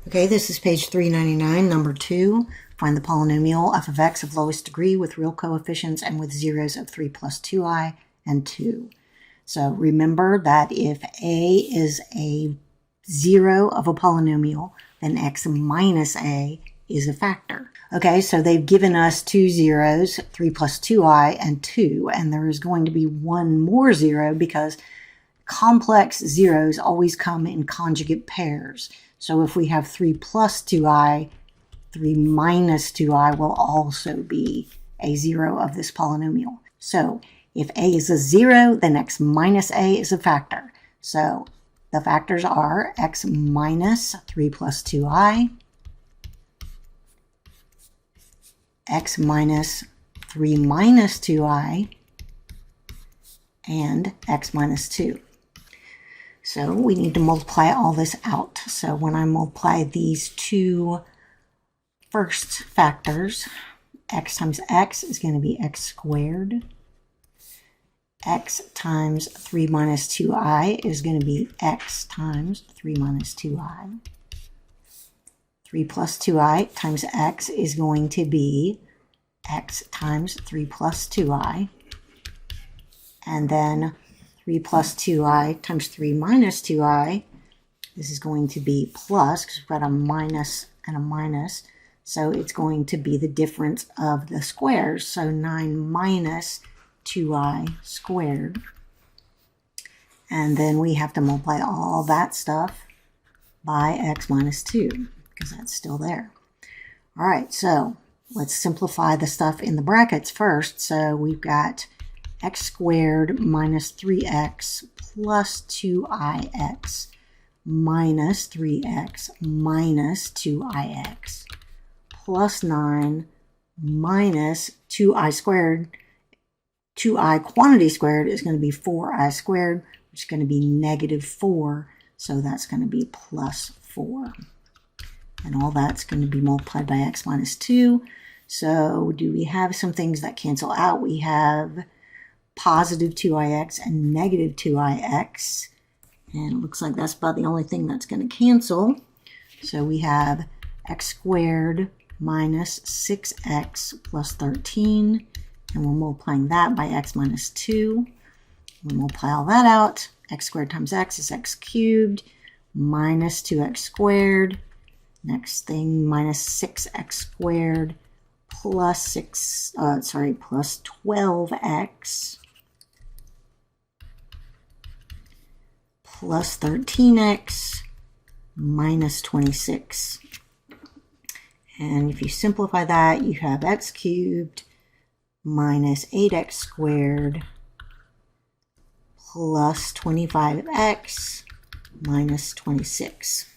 Okay, this is page 399, number 2. Find the polynomial f of x of lowest degree with real coefficients and with zeros of 3 plus 2i and 2. So remember that if a is a zero of a polynomial, then x minus a is a factor. Okay, so they've given us two zeros, 3 plus 2i and 2, and there is going to be one more zero because complex zeros always come in conjugate pairs. So if we have 3 plus 2i, 3 minus 2i will also be a zero of this polynomial. So if a is a zero, then x minus a is a factor. So the factors are x minus 3 plus 2i, x minus 3 minus 2i, and x minus 2. So we need to multiply all this out. So when I multiply these two first factors, x times x is going to be x squared. X times 3 minus 2i is going to be x times 3 minus 2i. 3 plus 2i times x is going to be x times 3 plus 2i. And then 3 plus 2i times 3 minus 2i, this is going to be plus, because we've got a minus and a minus, so it's going to be the difference of the squares, so 9 minus 2i squared. And then we have to multiply all that stuff by x minus 2, because that's still there. All right, so let's simplify the stuff in the brackets first. So we've got x squared minus 3x plus 2ix minus 3x minus 2ix plus 9 minus 2i squared. 2i quantity squared is going to be 4i squared, which is going to be negative 4, so that's going to be plus 4. And all that's going to be multiplied by x minus 2. So do we have some things that cancel out? We have positive 2ix and negative 2ix. And it looks like that's about the only thing that's going to cancel. So we have x squared minus 6x plus 13. And we're multiplying that by x minus 2. We multiply all that out. X squared times x is x cubed minus 2x squared. Next thing, minus 6x squared plus plus 12x plus 13x minus 26. And if you simplify that, you have x cubed minus 8x squared plus 25x minus 26.